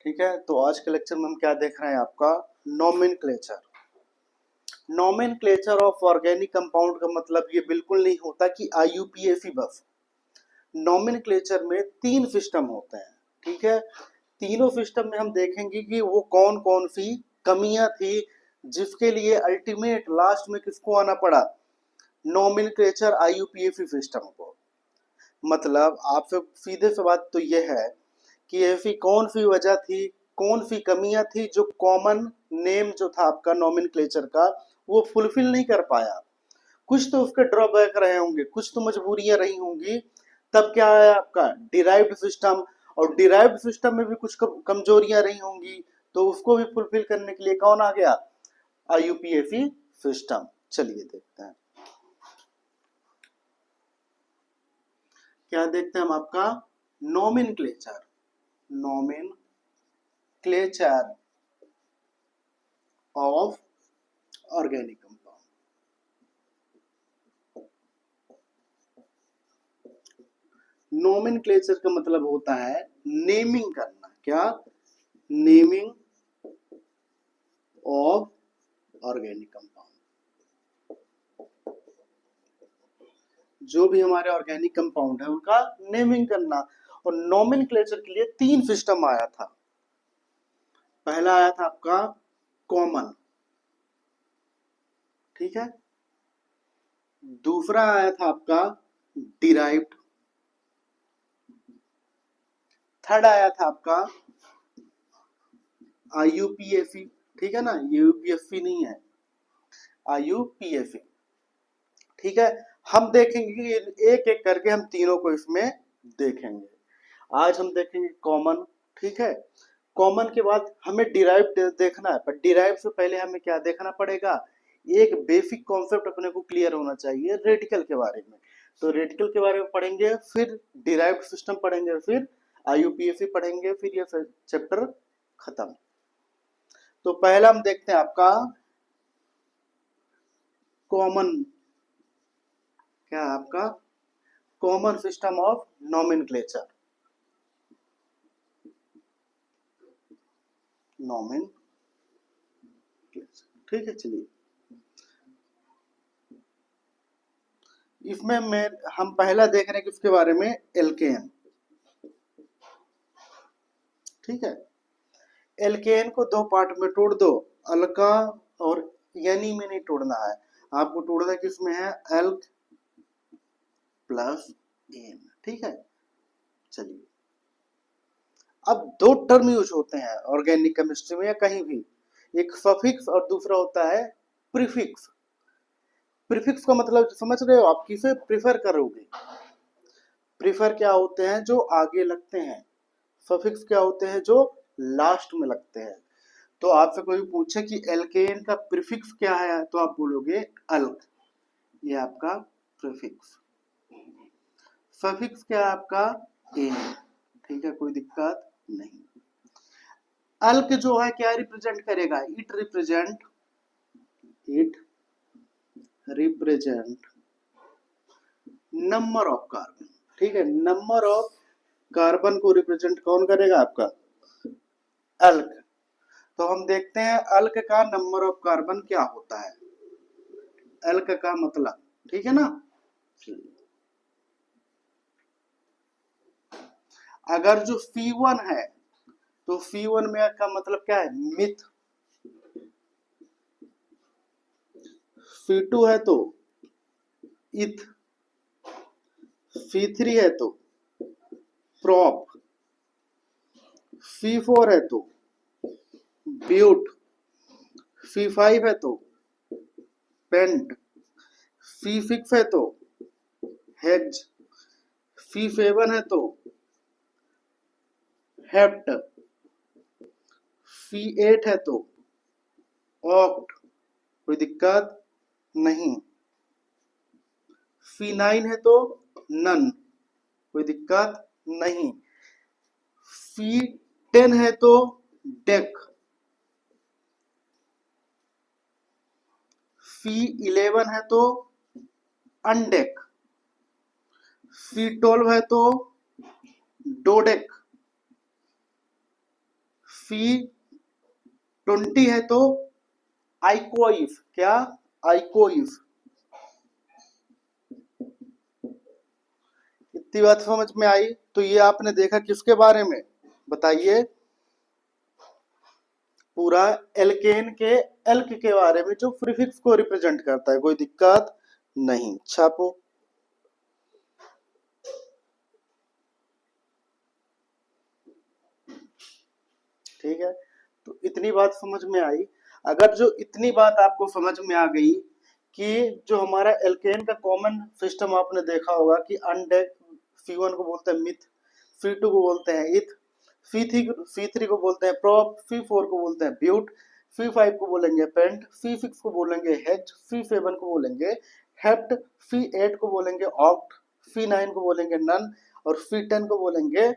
ठीक है, तो आज के लेक्चर में हम क्या देख रहे हैं, आपका nomenclature. Nomenclature of organic compound का मतलब ये बिल्कुल नहीं होता कि आईयूपीएफी बस। नोमेनक्लेचर में 3 सिस्टम होते हैं, ठीक है। तीनों सिस्टम में हम देखेंगे कि वो कौन कौन सी कमियां थी जिसके लिए अल्टीमेट लास्ट में किसको आना पड़ा, नोमेनक्लेचर आईयूपीएफी सिस्टम को। मतलब आपसे सीधे से बात तो ये है कि ऐसी कौन सी वजह थी, कौन सी कमियां थी जो कॉमन नेम जो था आपका नोमेनक्लेचर का वो फुलफिल नहीं कर पाया। कुछ तो उसके ड्रॉबैक रहे होंगे, कुछ तो मजबूरियां रही होंगी, तब क्या है आपका डिराइव्ड सिस्टम। और डिराइव्ड सिस्टम में भी कुछ कमजोरियां रही होंगी, तो उसको भी फुलफिल करने के लिए कौन आ गया, आईयूपीएफी सिस्टम। चलिए देखते हैं क्या देखते हैं हम, आपका nomenclature. Nomenclature of organic compound. Nomenclature का मतलब होता है नेमिंग करना। क्या? Naming of organic compound. जो भी हमारे ऑर्गेनिक कंपाउंड है उनका नेमिंग करना। और नोमेनक्लेचर के लिए 3 सिस्टम आया था। पहला आया था आपका कॉमन, ठीक है। दूसरा आया था आपका डिराइव्ड। थर्ड आया था आपका आईयूपीएफी, ठीक है ना, यूपीएफी नहीं है, आईयूपीएफी, ठीक है। हम देखेंगे कि एक एक करके हम तीनों को इसमें देखेंगे। आज हम देखेंगे कॉमन, ठीक है। कॉमन के बाद हमें डिराइव देखना है, पर डिराइव से पहले हमें क्या देखना पड़ेगा, एक बेसिक कॉन्सेप्ट अपने को क्लियर होना चाहिए रेडिकल के बारे में। तो रेडिकल के बारे में पढ़ेंगे, फिर डिराइव्ड सिस्टम पढ़ेंगे, फिर आईयूपीएफी पढ़ेंगे, फिर ये चैप्टर खत्म। तो पहला हम देखते हैं आपका कॉमन। क्या है आपका common system of nomenclature. Nomenclature, ठीक है। चलिए इसमें मैं हम पहला देख रहे हैं किसके बारे में, एल्केन, ठीक है। एल्केन को 2 पार्ट में तोड़ दो, अल्का और यानी में नहीं तोड़ना है आपको, तोड़ना किसमें है, एल्क प्लस एन, ठीक है। चलिए अब 2 टर्म यूज होते हैं ऑर्गेनिक केमिस्ट्री में या कहीं भी, एक सफिक्स और दूसरा होता है प्रीफिक्स। प्रीफिक्स का मतलब समझ रहे हो आप, किसे प्रेफर करोगे। प्रेफर क्या होते हैं, जो आगे लगते हैं। सफिक्स क्या होते हैं, जो लास्ट में लगते हैं। तो आपसे कोई पूछे कि एल्केन का प्रीफिक्स क्या है, तो आप बोलोगे अल्क, ये आपका प्रीफिक्स। सफिक्स क्या है आपका, एन, ठीक है, कोई दिक्कत नहीं। अल्क जो है क्या रिप्रेजेंट करेगा, it represent number of carbon, ठीक है। नंबर ऑफ कार्बन को रिप्रेजेंट कौन करेगा, आपका अल्क। तो हम देखते हैं अल्क का नंबर ऑफ कार्बन क्या होता है, अल्क का मतलब, ठीक है ना। अगर जो C1 है तो C1 में का मतलब क्या है, मिथ। C2 है तो इथ, C3 है तो प्रॉप, C4 है तो ब्यूट, C5 है तो पेंट, C6 है तो हेक्स, C7 है तो हेप्ट, C8 है तो ऑक्ट, कोई दिक्कत नहीं। C9 है तो नन, कोई दिक्कत नहीं। C10 है तो डेक, C11 है तो अनडेक, C12 है तो डोडेक, 20 है तो आइकोइफ, क्या, आइकोइफ। इतनी बात समझ में आई? तो ये आपने देखा किसके बारे में, बताइए? पूरा एल्केन के एल्क के बारे में, जो प्रीफिक्स को रिप्रेजेंट करता है। कोई दिक्कत नहीं, छापो। ठीक है, तो इतनी बात समझ में आई। अगर जो इतनी बात आपको समझ में आ गई कि जो हमारा एल्केन का कॉमन सिस्टम आपने देखा होगा कि अनडेक, C1 को बोलते हैं मिथ, C2 को बोलते हैं इथ, C3 को बोलते हैं प्रोप, C4 को बोलते हैं ब्यूट, C5 को बोलेंगे पेंट, C6 को बोलेंगे हेक्ट, C7 को बोलेंगे हेप्ट, C8 को बोलेंगे ऑक्ट, C9 को बोलेंगे नन, और C10 को बोलेंगे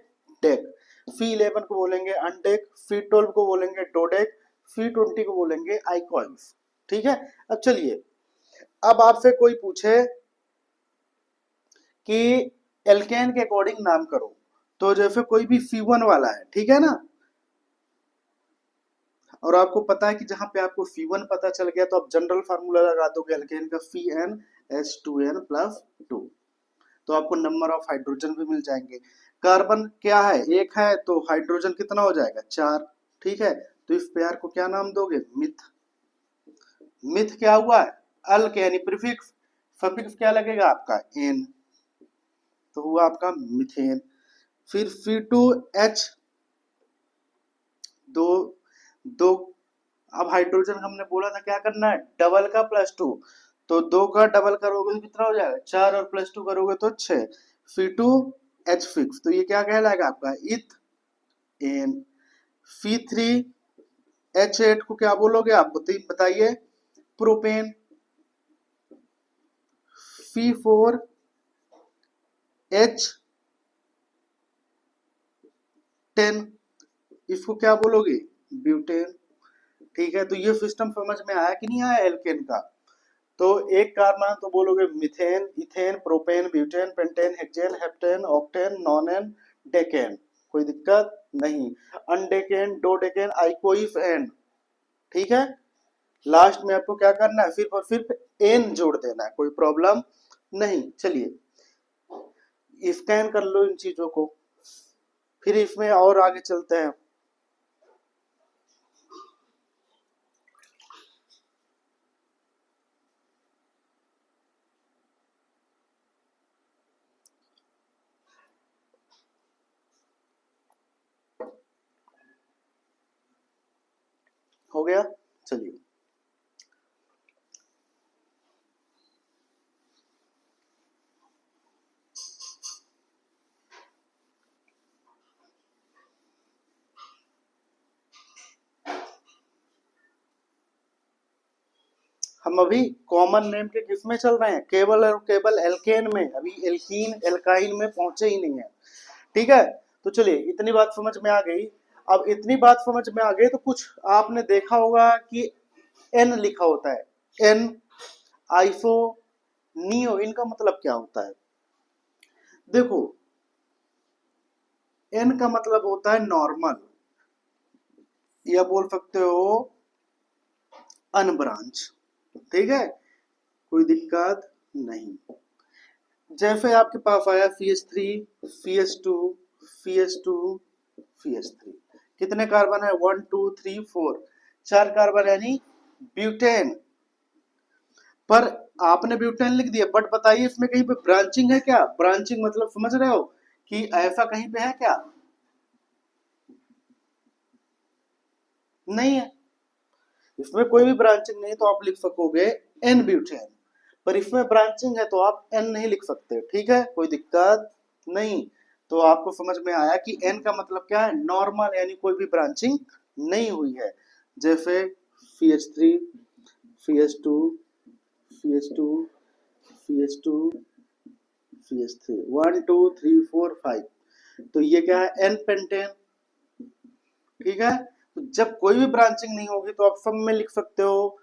डेक, C11 को बोलेंगे अनडेक, C12 को बोलेंगे डोडेक, C20 को बोलेंगे आइकॉइफ। ठीक है, अब चलिए, अब आपसे कोई पूछे कि एल्केन के अकॉर्डिंग नाम करो, तो जैसे कोई भी C1 वाला है, ठीक है ना, और आपको पता है कि जहां पे आपको C1 पता चल गया तो आप जनरल फार्मूला लगा दोगे एल्केन का CnH2n+2, तो आपको नंबर ऑफ हाइड्रोजन भी मिल जाएंगे। कार्बन क्या है, एक है, तो हाइड्रोजन कितना हो जाएगा, 4। ठीक है, तो इस पेयर को क्या नाम दोगे, मिथ। मिथ क्या हुआ है, अल्क यानी प्रीफिक्स, सफिक्स क्या लगेगा आपका, एन, तो हुआ आपका मिथेन। फिर C2H, दो दो, अब हाइड्रोजन हमने बोला था क्या करना है, डबल का +2, तो 2 का डबल करोगे तो कितना हो जाएगा, 4, और +2 करोगे तो 6, C2H6, तो ये क्या कहलाएगा आपका इथ एन। C3H8 को क्या बोलोगे आप, बताइए, प्रोपेन। C4H10, इसको क्या बोलोगे, ब्यूटेन। ठीक है, तो ये सिस्टम समझ में आया कि नहीं आया एल्केन का? तो एक कार्बन तो बोलोगे methane, ethane, propane, butane, pentane, hexane, heptane, octane, nonane, decane. कोई दिक्कत नहीं। अनडेकेन, डोडेकेन, आइकोइफ, एन। ठीक है, लास्ट में आपको क्या करना है, सिर्फ और सिर्फ एन जोड़ देना है, कोई प्रॉब्लम नहीं। चलिए स्कैन कर लो इन चीजों को, फिर इसमें और आगे चलते हैं। हो गया, चलिए। हम अभी कॉमन नेम के किस में चल रहे हैं, केवल और केवल एल्केन में, अभी एल्कीन एल्काइन में पहुंचे ही नहीं है। ठीक है, तो चलिए इतनी बात समझ में आ गई। अब इतनी बात समझ में आ गई तो कुछ आपने देखा होगा कि एन लिखा होता है, एन, आइसो, नियो, इनका मतलब क्या होता है? देखो, एन का मतलब होता है नॉर्मल, या बोल सकते हो अनब्रांच। ठीक है, कोई दिक्कत नहीं। जैसे आपके पास आया CH3, CH2, CH2, CH3, कितने कार्बन है, 1 2 3 4, 4 कार्बन यानी ब्यूटेन। पर आपने ब्यूटेन लिख दिया, बट बताइए इसमें कहीं पे ब्रांचिंग है क्या? ब्रांचिंग मतलब समझ रहे हो कि ऐसा कहीं पे है क्या? नहीं है, इसमें कोई भी ब्रांचिंग नहीं, तो आप लिख सकोगे एन ब्यूटेन। पर इसमें ब्रांचिंग है तो आप एन नहीं लिख सकते। ठीक है, कोई दिक्कत नहीं। तो आपको समझ में आया कि एन का मतलब क्या है, नॉर्मल, यानी कोई भी ब्रांचिंग नहीं हुई है। जैसे CH3, CH2, CH2, CH2, CH3, 1 2 3 4 5, तो ये क्या है, एन पेंटेन। ठीक है, तो जब कोई भी ब्रांचिंग नहीं होगी तो आप सब में लिख सकते हो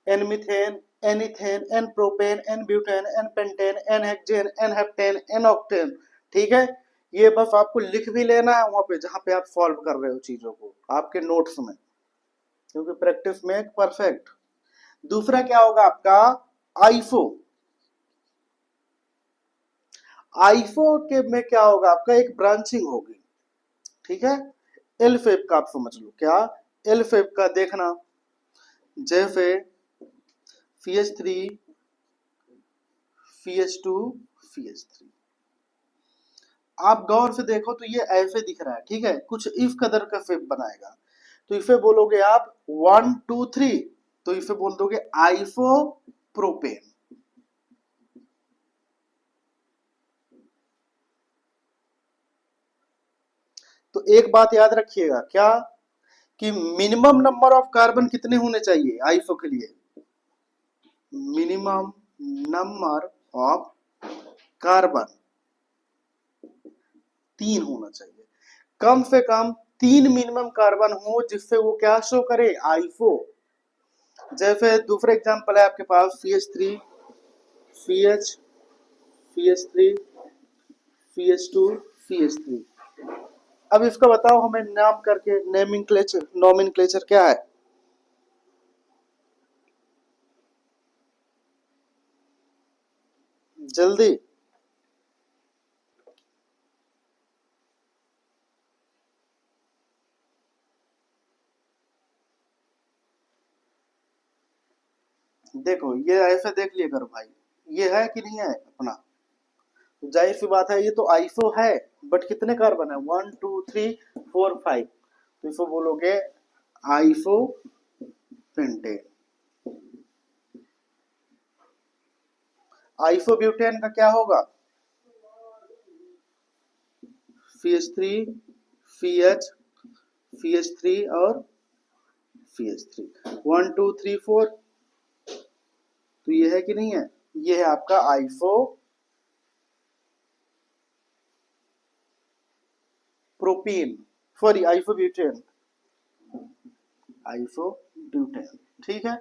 n methane, n ethane, n propane, n butane, n pentane, n hexane, n heptane, n octane. ठीक है, ये बस आपको लिख भी लेना है वहां पे जहां पे आप सॉल्व कर रहे हो चीजों को आपके नोट्स में, क्योंकि प्रैक्टिस मेक परफेक्ट। दूसरा क्या होगा आपका, आईफो। आईफो के में क्या होगा आपका, एक ब्रांचिंग होगी, ठीक है। एल फेब का आप समझ लो, क्या एल फेब का देखना, जैसे C H three, C H two, C H three. आप गौर से देखो तो ये ऐसे दिख रहा है, ठीक है, कुछ इस कदर का शेप बनाएगा। तो इसे बोलोगे आप 1 2 3, तो इसे बोल दोगे आइसो प्रोपेन। तो एक बात याद रखिएगा, क्या कि मिनिमम नंबर ऑफ कार्बन कितने होने चाहिए आइसो के लिए, मिनिमम नंबर ऑफ कार्बन 3 होना चाहिए, कम से कम 3 मिनिमम कार्बन हो जिससे वो क्या शो करे, आइसो। जैसे दूसरा एग्जांपल है आपके पास C H three, C H, C H three, C H two, C H three. अब इसका बताओ हमें नाम करके, नेमिंगक्लेचर, नोमेनक्लेचर क्या है। जल्दी। देखो ये ऐसे देख लिया करो भाई, ये है कि नहीं है अपना, तो जाहिर सी बात है ये तो आइसो है, बट कितने कार्बन है, 1 2 3 4 5, तो इसको बोलोगे आइसो पेंटेन। आइसोब्यूटेन का क्या होगा, C H three, C H, C H three और सी एच थ्री, 1 2 3 4, तो ये है कि नहीं है, ये है आपका iso propene, sorry isobutane, isobutane, ठीक है।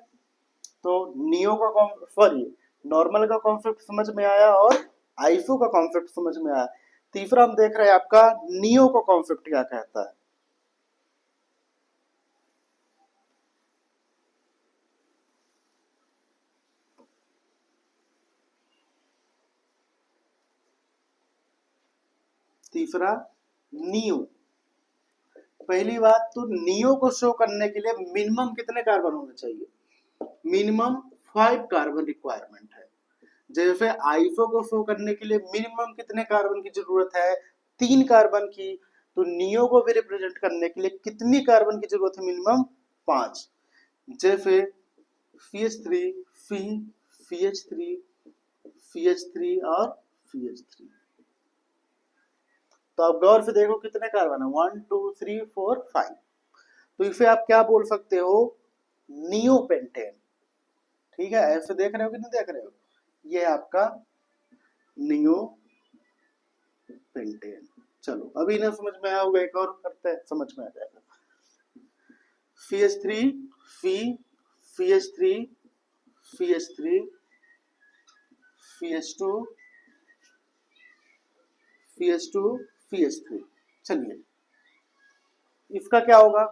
तो नियो का, सॉरी नॉर्मल का कॉन्सेप्ट समझ में आया और आइसो का कॉन्सेप्ट समझ में आया। तीसरा हम देख रहे हैं आपका नियो का कॉन्सेप्ट क्या कहता है। तीसरा नियो, पहली बात तो नियो को शो करने के लिए मिनिमम कितने कार्बन होने चाहिए, मिनिमम 5 कार्बन रिक्वायरमेंट है। जैसे आइसो को शो करने के लिए मिनिमम कितने कार्बन की जरूरत है, 3 कार्बन की, तो नियो को भी रिप्रेजेंट करने के लिए कितनी कार्बन की जरूरत है, मिनिमम 5। जैसे C H three, C, C H three, C H three और सी एच थ्री, तो आप गौर से देखो कितने कार्बन है, 1 2 3 4 5, तो इसे आप क्या बोल सकते हो, नियोपेंटेन, ठीक है। ऐसे देख रहे हो कि नहीं देख रहे हो, ये है आपका नियोपेंटेन। चलो अभी ना समझ में आया होगा, एक और करते हैं समझ में आ जाएगा। C H three, C, C H three, C H three, C H two, C H two, C H three. चलिए इसका क्या होगा,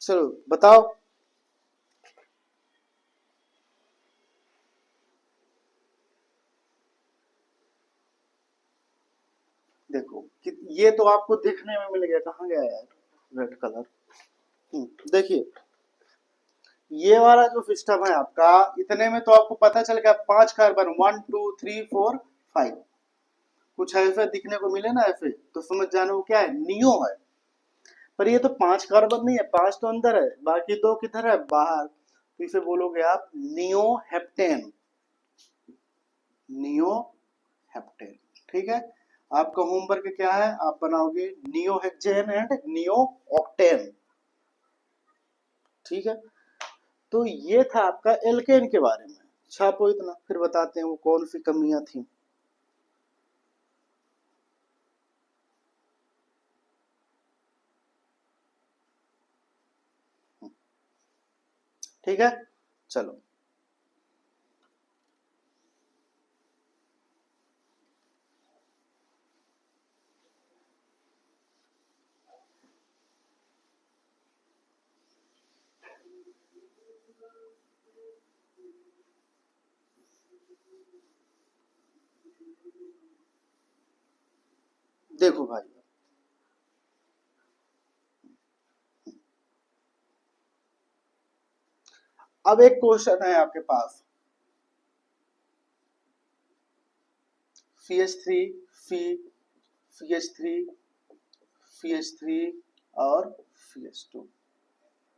चलो बताओ। देखो ये तो आपको देखने में मिल गया, कहाँ गया यार रेड कलर। देखिए ये वाला जो सिस्टम है आपका, इतने में तो आपको पता चल गया 5 कार्बन, 1 2 3 4 5, कुछ ऐसे दिखने को मिले ना ऐसे, तो समझ जाना वो क्या है, नियो है। पर ये तो 5 कार्बन नहीं है, 5 तो अंदर है, बाकी 2 किधर है, बाहर, तो इसे बोलोगे आप नियो हेप्टेन, नियो हेप्टेन, ठीक है। आपका होमवर्क क्या है, आप बनाओगे neo hexane and neo octane, ठीक है। तो ये था आपका एल्केन के बारे में, छापो इतना, फिर बताते हैं वो कौन सी कमियां थी। ठीक है, चलो। देखो भाई, अब एक क्वेश्चन है आपके पास, सी एच थ्री, फी C H three, C H three और सी एच टू।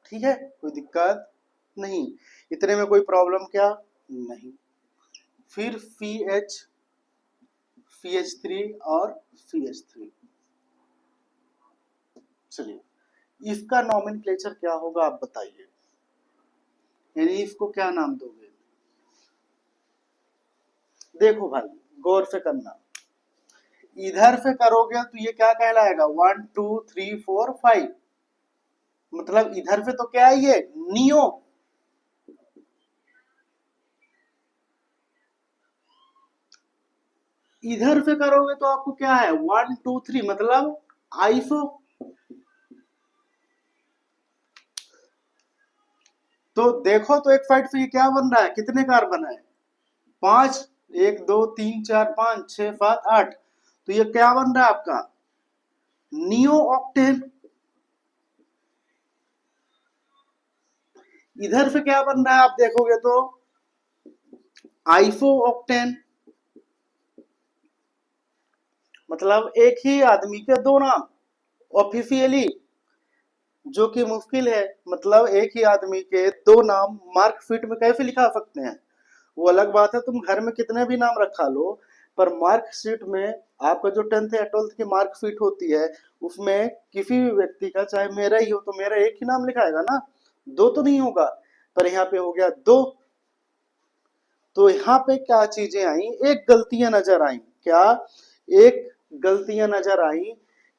ठीक है, कोई दिक्कत नहीं, इतने में कोई प्रॉब्लम क्या नहीं। फिर C H, C H three और सी एच थ्री। चलिए, इसका नॉमेनक्लेचर क्या होगा आप बताइए, यानी इसको क्या नाम दोगे। देखो भाई, गौर से करना, इधर से करोगे तो ये क्या कहलाएगा, 1 2 3 4 5, मतलब इधर से तो क्या है ये नियो, इधर से करोगे तो आपको क्या है 1 2 3, मतलब आइसो। तो देखो तो एक साइड से ये क्या बन रहा है, कितने कार्बन है, 5, 1 2 3 4 5 6 7 8, तो ये क्या बन रहा है आपका नियो ऑक्टेन। इधर से क्या बन रहा है आप देखोगे तो आइसो ऑक्टेन, मतलब एक ही आदमी के दो नाम ऑफिशियली, जो कि मुश्किल है, मतलब एक ही आदमी के दो नाम मार्कशीट में कैसे लिखा सकते हैं। वो अलग बात है, तुम घर में कितने भी नाम रखा लो, पर मार्कशीट में आपका जो 10th या 12th की मार्कशीट होती है, उसमें किसी भी व्यक्ति का, चाहे मेरा ही हो तो मेरा एक ही नाम लिखाएगा ना, दो तो नहीं होगा। पर यहाँ पे हो गया दो, तो यहाँ पे क्या चीजें आई, एक गलतियां नजर आई, क्या एक गलतियां नजर आई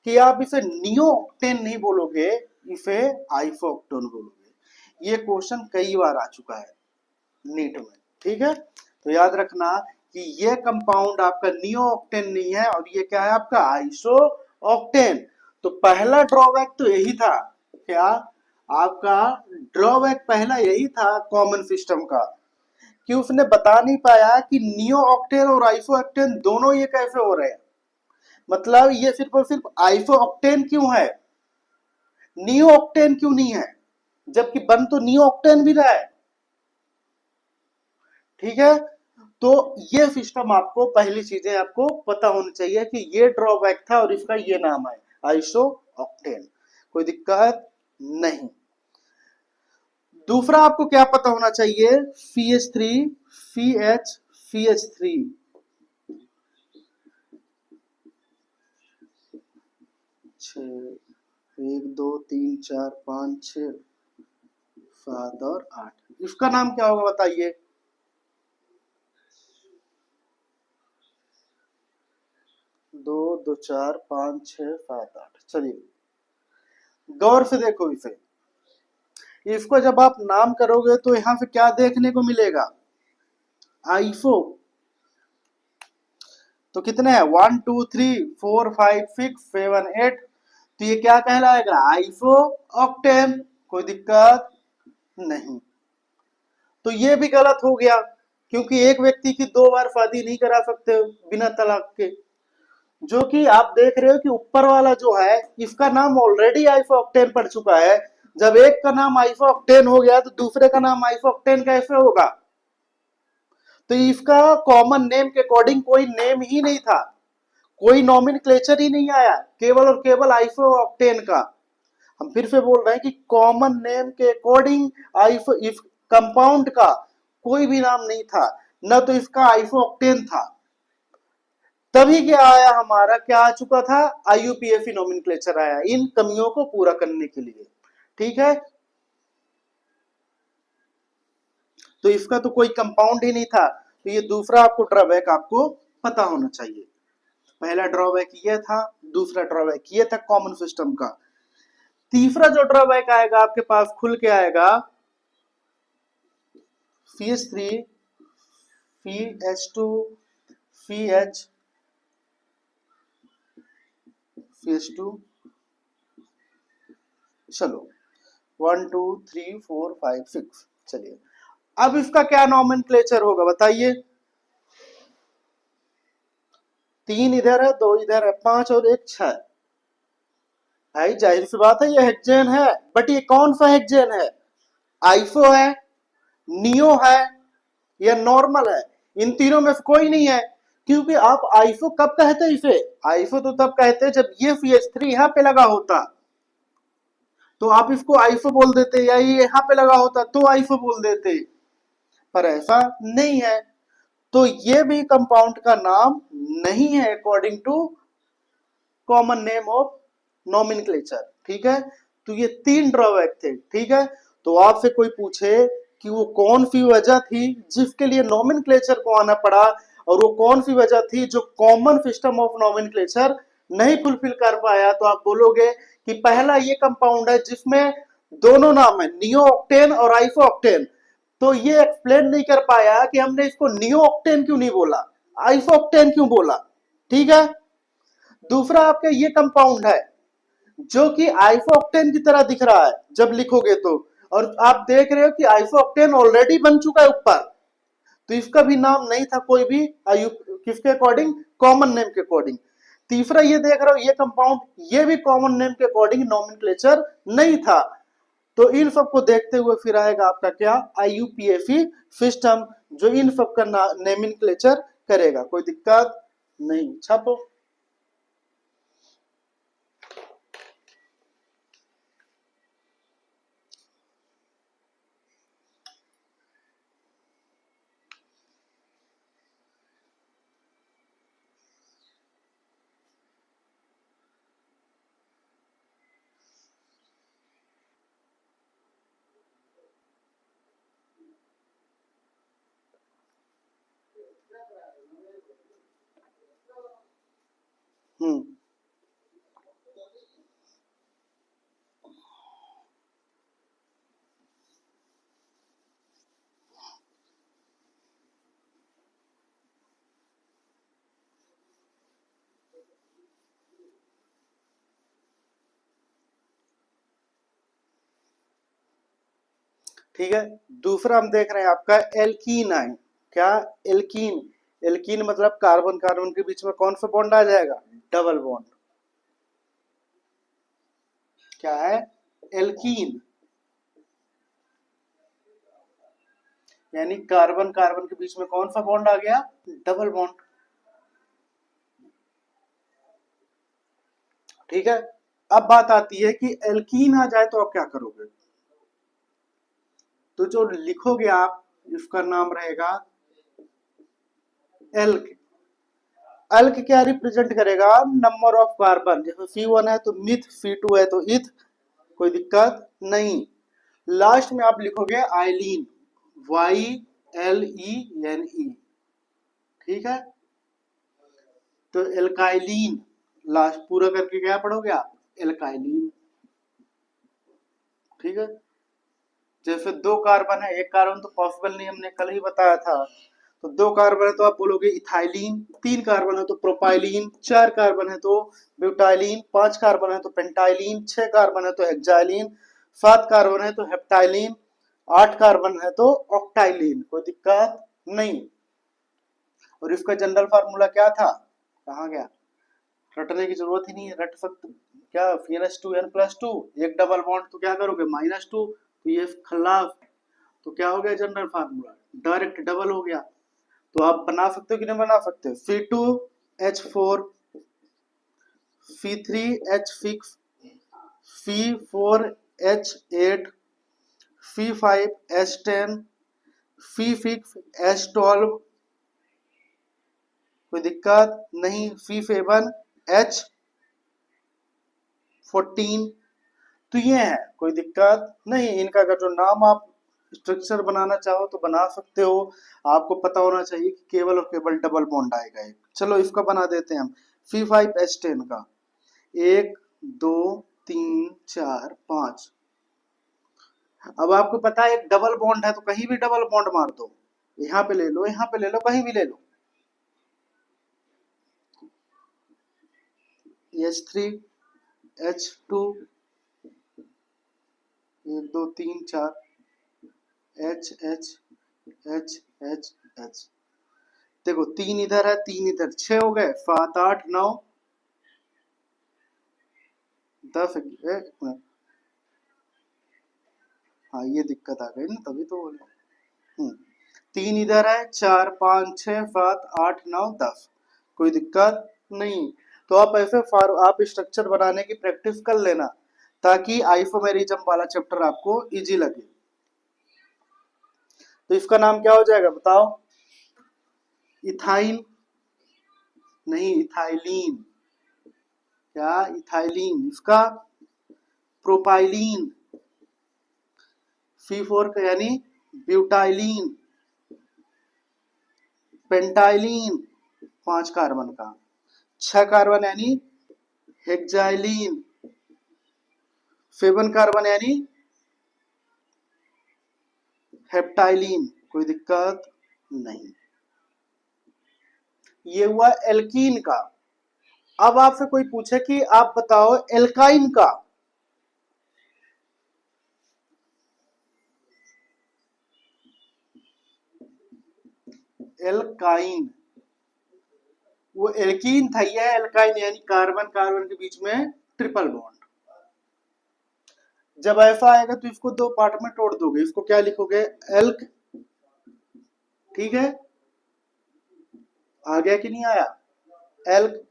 कि आप इसे नियो ऑक्टेन नहीं बोलोगे, इसे आइसो ऑक्टेन बोलोगे। ये क्वेश्चन कई बार आ चुका है नीट में, ठीक है, तो याद रखना कि ये कंपाउंड आपका नियो ऑक्टेन नहीं है, और ये क्या है आपका आइसो ऑक्टेन। तो पहला ड्रॉबैक तो यही था, क्या आपका ड्रॉबैक पहला यही था कॉमन सिस्टम का, कि उसने बता नहीं पाया कि नियो ऑक्टेन और आइसो ऑक्टेन दोनों ये कैसे हो रहे हैं, मतलब ये सिर्फ और सिर्फ आइसो ऑक्टेन क्यों है, नियो ऑक्टेन क्यों नहीं है, जबकि बन तो नियो ऑक्टेन भी रहा है। ठीक है, तो ये सिस्टम आपको, पहली चीजें आपको पता होनी चाहिए कि ये ड्रॉबैक था और इसका ये नाम है आइसो ऑक्टेन, कोई दिक्कत नहीं। दूसरा आपको क्या पता होना चाहिए, C H three, C H, C H three, 1 2 3 4 5 6 7 और 8, इसका नाम क्या होगा बताइए। 2 2 4 5 6 7 8, चलिए गौर से देखो इसे, इसको जब आप नाम करोगे तो यहां से क्या देखने को मिलेगा, आइसो, तो कितने हैं 1 2 3 4 5 6 7 8, तो ये क्या कहलाएगा आइसो ऑक्टेन, कोई दिक्कत नहीं। तो ये भी गलत हो गया, क्योंकि एक व्यक्ति की दो बार शादी नहीं करा सकते बिना तलाक के, जो कि आप देख रहे हो कि ऊपर वाला जो है इसका नाम ऑलरेडी आइसो ऑक्टेन पड़ चुका है, जब एक का नाम आइसो ऑक्टेन हो गया तो दूसरे का नाम आइसो ऑक्टेन कैसे होगा। तो इसका कॉमन नेम के अकॉर्डिंग कोई नेम ही नहीं था, कोई नॉमेनक्लेचर ही नहीं आया, केवल और केवल आइसो ऑक्टेन का। हम फिर से बोल रहे हैं कि कॉमन नेम के अकॉर्डिंग आइसो, इस कंपाउंड का कोई भी नाम नहीं था, न तो इसका आइसो ऑक्टेन था। तभी क्या आया, हमारा क्या आ चुका था, आईयूपीएसी नॉमेनक्लेचर आया इन कमियों को पूरा करने के लिए। ठीक है, तो इसका तो कोई कंपाउंड ही नहीं था, तो ये दूसरा आपको ड्रॉबैक आपको पता होना चाहिए। पहला ड्रॉबैक ये था, दूसरा ड्रॉबैक ये था कॉमन सिस्टम का। तीसरा जो ड्रॉबैक आएगा आपके पास खुल के आएगा, C H three, C H two, C H, C H two, चलो 1 2 3 4 5 6, चलिए अब इसका क्या नॉमेनक्लेचर होगा बताइए। 3 इधर है, 2 इधर है, 5 और 1 6। भाई जाहिर सी बात है ये हेक्सेन है, बट ये कौन सा हेक्सेन है? आइफो है, नियो है, या नॉर्मल है? इन तीनों में से कोई नहीं है। क्योंकि आप आइफो कब कहते हैं इसे? आइफो तो तब कहते हैं जब ये CH3 यहाँ पे लगा होता, तो आप इसको आइफो बोल देते, या ये यहाँ पे लगा होता तो आइफो बोल देते, पर ऐसा नहीं है। तो ये भी कंपाउंड का नाम नहीं है according to common name of nomenclature. ठीक है, तो ये 3 ड्रॉबैक थे। ठीक है, तो आपसे कोई पूछे कि वो कौन सी वजह थी जिसके लिए नॉमेनक्लेचर को आना पड़ा, और वो कौन सी वजह थी जो कॉमन सिस्टम ऑफ नॉमेनक्लेचर नहीं फुलफिल कर पाया, तो आप बोलोगे कि पहला ये कंपाउंड है जिसमें दोनों नाम है, नियो ऑक्टेन और आइसो ऑक्टेन। तो ये एक्सप्लेन नहीं कर पाया कि हमने इसको नियो ऑक्टेन क्यों नहीं बोला, आइसो ऑक्टेन क्यों बोला। ठीक है, दूसरा आपका ये कंपाउंड है जो कि आइसोक्टेन की तरह दिख रहा है जब लिखोगे तो, और आप देख रहे हो कि आइसोक्टेन ऑलरेडी बन चुका है ऊपर, तो इसका भी नाम नहीं था कोई भी आयु, किसके अकॉर्डिंग? कॉमन नेम के अकॉर्डिंग। तीसरा ये देख रहे हो ये कंपाउंड, ये भी कॉमन नेम के अकॉर्डिंग नॉमेनक्लेचर नहीं था। तो इन सबको देखते हुए फिर आएगा आपका क्या? IUPAC सिस्टम, जो इन सब का नॉमेनक्लेचर करेगा। कोई दिक्कत नहीं, छापो। हम्म ठीक है, दूसरा हम देख रहे हैं आपका एल्कीन आइन। क्या? एल्कीन। एल्कीन मतलब कार्बन कार्बन के बीच में कौन सा बॉन्ड आ जाएगा? Double bond. क्या है? एल्कीन, यानी कार्बन कार्बन के बीच में कौन सा बॉन्ड आ गया? Double bond. ठीक है, अब बात आती है कि एल्कीन आ जाए तो आप क्या करोगे? तो जो लिखोगे आप, इसका नाम रहेगा एल्क। एल्क क्या रिप्रेजेंट करेगा? Number of carbon. जैसे C1 है तो मिथ, C2 है तो इथ। कोई दिक्कत नहीं। लास्ट में आप लिखोगे आइलीन, YLENE। ठीक है, तो एल्काइलीन लास्ट पूरा करके क्या पढ़ोगे आप? एल्काइलीन। ठीक है, जैसे 2 कार्बन है, 1 कार्बन तो पॉसिबल नहीं, हमने कल ही बताया था। तो 2 कार्बन है तो आप बोलोगे इथाइलीन, 3 कार्बन है तो प्रोपाइलीन, 4 कार्बन है तो ब्यूटाइलीन, 5 कार्बन है तो पेंटाइलीन, 6 कार्बन है तो हेक्साइलीन, 7 कार्बन है तो हेप्टाइलीन, 8 कार्बन है तो ऑक्टाइलीन। कोई दिक्कत नहीं। और इसका जनरल फार्मूला क्या था? कहाँ गया? रटने की जरूरत ही नहीं है, रट सकते। क्या? CH2N+2, एक डबल बॉन्ड तो क्या करोगे? -2, तो ये खिलाफ, तो क्या हो गया जनरल फार्मूला? डायरेक्ट डबल हो गया। तो आप बना सकते हो कि नहीं बना सकते? C2H4, C3H6, C4H8, C5H10, C6H12। कोई दिक्कत नहीं। C7H14। तो ये है, कोई दिक्कत नहीं। इनका अगर जो नाम आप स्ट्रक्चर बनाना चाहो तो बना सकते हो। आपको पता होना चाहिए कि केवल और केवल डबल बॉन्ड आएगा एक। चलो इसका बना देते हैं हम, C5H10 का। 1 2 3 4 5। अब आपको पता है एक डबल बॉन्ड है तो कहीं भी डबल बॉन्ड मार दो, यहाँ पे ले लो, यहाँ पे ले लो, कहीं भी ले लो। H3H2, 1 2 3 4, H H H H H। देखो 3 इधर है 3 इधर, 6 हो गए, 7 8 9 10। एक मिनट, हाँ ये दिक्कत आ गई ना, तभी तो बोले। 3 इधर है, 4 5 6 7 8 9 10, कोई दिक्कत नहीं। तो आप ऐसे आप स्ट्रक्चर बनाने की प्रैक्टिस कर लेना, ताकि आइसोमेरिज्म वाला चैप्टर आपको इजी लगे। तो इसका नाम क्या हो जाएगा बताओ? इथाइन नहीं, इथाइलिन। क्या? इथाइलिन। इसका प्रोपाइलिन। C4 का यानी ब्यूटाइलिन। पेंटाइलिन 5 कार्बन का। 6 कार्बन यानी हेक्साइलिन। 7 कार्बन यानी हेप्टाइलिन। कोई दिक्कत नहीं। ये हुआ एल्कीन का। अब आपसे कोई पूछे कि आप बताओ एल्काइन का। एल्काइन, वो एल्कीन था, यह एल्काइन यानी कार्बन कार्बन के बीच में ट्रिपल बॉन्ड। जब ऐसा आएगा तो इसको दो पार्ट में तोड़ दोगे, इसको क्या लिखोगे? एल्क। ठीक है, आ गया कि नहीं आया? एल्क।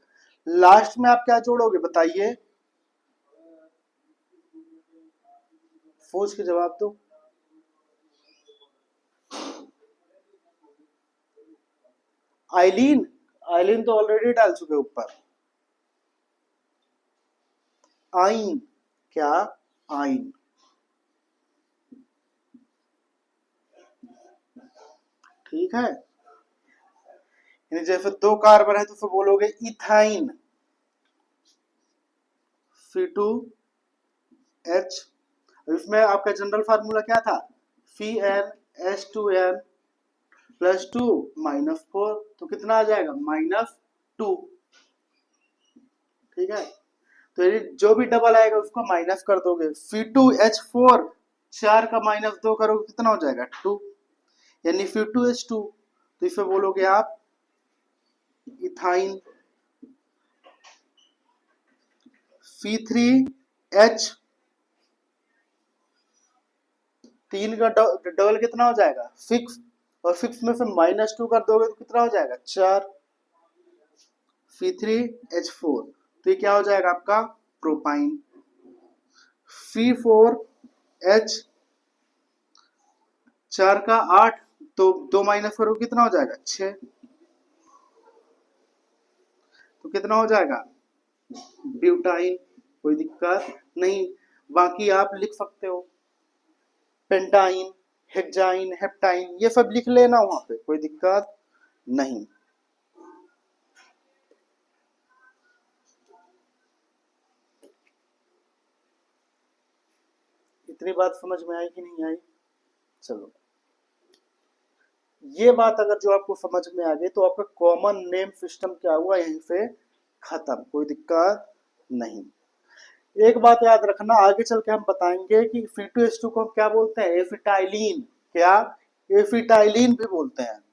लास्ट में आप क्या जोड़ोगे बताइए? सोच के जवाब दो। आइलीन। आइलीन तो ऑलरेडी डाल चुके ऊपर। आइन। क्या? आइन। ठीक है, यानी जैसे 2 कार्बन है तो फिर बोलोगे इथाइन। C2H। इसमें आपका जनरल फार्मूला क्या था? CnH2n +2 -4, तो कितना आ जाएगा? -2। ठीक है, तो ये जो भी डबल आएगा उसको माइनस कर दोगे। C2H4, 4 का -2 करोगे कितना हो जाएगा? 2, यानी C2H2। तो इसे बोलोगे आप इथाइन। C3H, 3 का डबल कितना हो जाएगा? 6, और 6 में से -2 कर दोगे तो कितना हो जाएगा? 4। C3H4, तो ये क्या हो जाएगा आपका? प्रोपाइन। C4H, 4 का 8, तो 2 माइनस करो कितना हो जाएगा? 6, तो कितना हो जाएगा? ब्यूटाइन। कोई दिक्कत नहीं। बाकी आप लिख सकते हो पेंटाइन, हेक्साइन, हेप्टाइन, ये सब लिख लेना वहां पे, कोई दिक्कत नहीं। इतनी बात समझ में आई कि नहीं आई? चलो, ये बात अगर जो आपको समझ में आ गई तो आपका कॉमन नेम सिस्टम क्या हुआ यहीं से खत्म, कोई दिक्कत नहीं। एक बात याद रखना, आगे चल के हम बताएंगे कि C2H2 को हम क्या बोलते हैं? एफिटाइलिन। क्या? एफिटाइलिन भी बोलते हैं,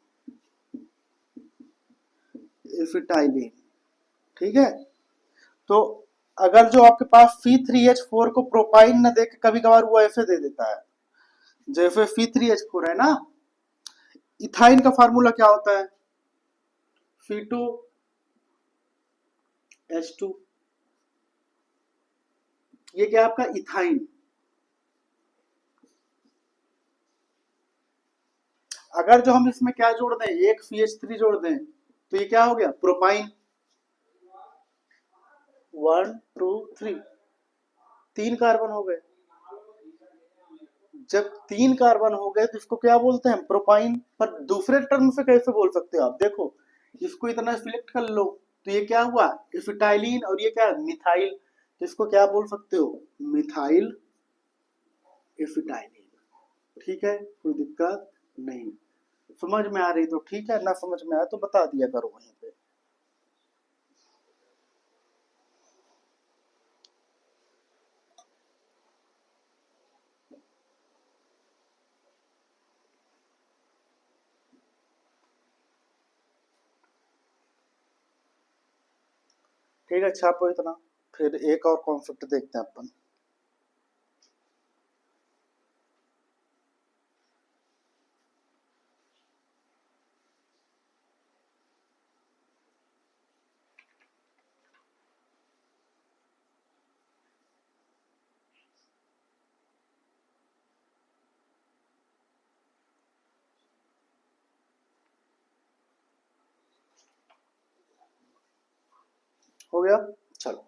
एफिटाइलिन। ठीक है, तो अगर जो आपके पास C3H4 को प्रोपाइन न देके कभी कभार वो ऐसे दे देता है, जैसे C3H4 है ना, इथाइन का फार्मूला क्या होता है? C2H2। ये क्या आपका? इथाइन। अगर जो हम इसमें क्या जोड़ दें, एक CH3 जोड़ दें, तो ये क्या हो गया? प्रोपाइन। 1 2 3, 3 कार्बन हो गए। जब 3 कार्बन हो गए तो इसको क्या बोलते हैं? प्रोपाइन। पर दूसरे टर्म से कैसे बोल सकते हो आप? देखो, इसको इतना सिलेक्ट कर लो, तो ये क्या हुआ? एसिटाइलिन, और ये क्या? मिथाइल। तो इसको क्या बोल सकते हो? Methyl acetylene. ठीक है, कोई दिक्कत नहीं। समझ में आ रही तो ठीक है, ना समझ में आया तो बता दिया करो वहीं पे। ठीक है, छापो इतना। फिर एक और कॉन्सेप्ट देखते हैं अपन। हो गया, चलो।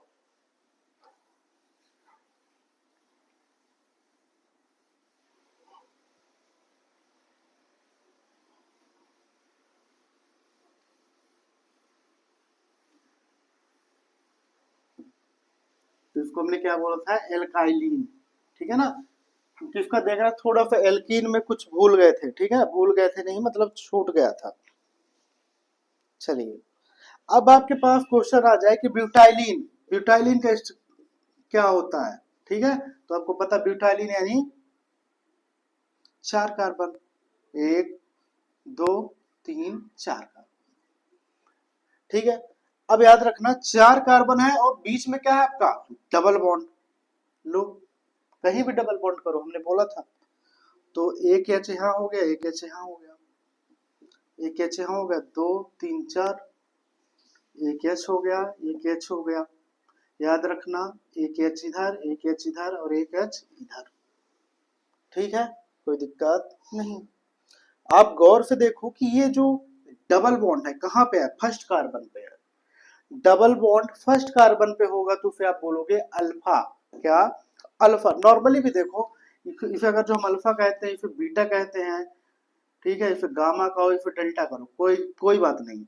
तो इसको हमने क्या बोला था, एल्काइलिन। ठीक है ना। किसका देख रहा, थोड़ा सा एल्कीन में कुछ भूल गए थे, ठीक है, भूल गए थे नहीं मतलब छूट गया था। चलिए, अब आपके पास क्वेश्चन आ जाए कि ब्यूटाइलिन, ब्यूटाइलिन का क्या होता है। ठीक है, तो आपको पता ब्यूटाइलिन यानी 4 कार्बन, 1 2 3 4 कार्बन। ठीक है, अब याद रखना 4 कार्बन है और बीच में क्या है आपका, डबल बॉन्ड। लो, कहीं भी डबल बॉन्ड करो, हमने बोला था। तो एक एच यहाँ हो गया, एक एच यहाँ हो गया, एक एच यहाँ हो गया, 2 3 4, एक एच हो गया, एक एच हो गया। याद रखना, एक एच इधर, एक एच इधर और एक एच इधर। ठीक है, कोई दिक्कत नहीं। आप गौर से देखो कि ये जो डबल बॉन्ड है कहाँ पे है, फर्स्ट कार्बन पे है। डबल बॉन्ड फर्स्ट कार्बन पे होगा तो फिर आप बोलोगे अल्फा। क्या, अल्फा। नॉर्मली भी देखो, इसे अगर जो हम अल्फा कहते हैं इसे बीटा कहते हैं, ठीक है, इसे गामा कहो, इसे डेल्टा करो, कोई कोई बात नहीं।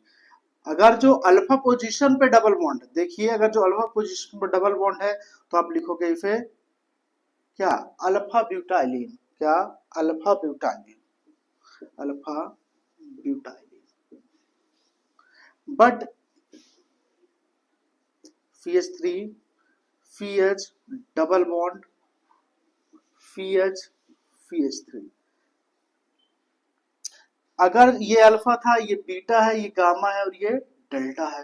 अगर जो अल्फा पोजीशन पे डबल बॉन्ड, देखिए अगर जो अल्फा पोजीशन पे डबल बॉन्ड है तो आप लिखोगे इसे क्या, अल्फा ब्यूटाइलिन। क्या, alpha butylene, alpha butylene. But CH3 CH double bond CH CH3, अगर ये अल्फा था, ये बीटा है, ये गामा है और ये डेल्टा है।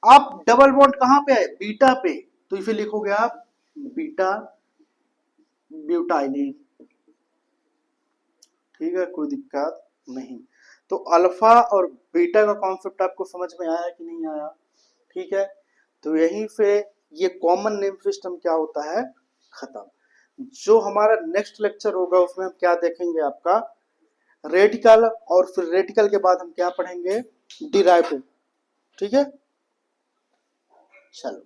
आप डबल बॉन्ड कहां पे है, बीटा पे, तो इसे लिखोगे आप बीटा ब्यूटाइलिन। ठीक है, कोई दिक्कत नहीं। तो अल्फा और बीटा का कॉन्सेप्ट आपको समझ में आया कि नहीं आया। ठीक है, तो यहीं से ये कॉमन नेम सिस्टम क्या होता है, खत्म। जो हमारा नेक्स्ट लेक्चर होगा उसमें हम क्या देखेंगे, आपका रेडिकल, और फिर रेडिकल के बाद हम क्या पढ़ेंगे, डिराइविटिव। ठीक है, चलो।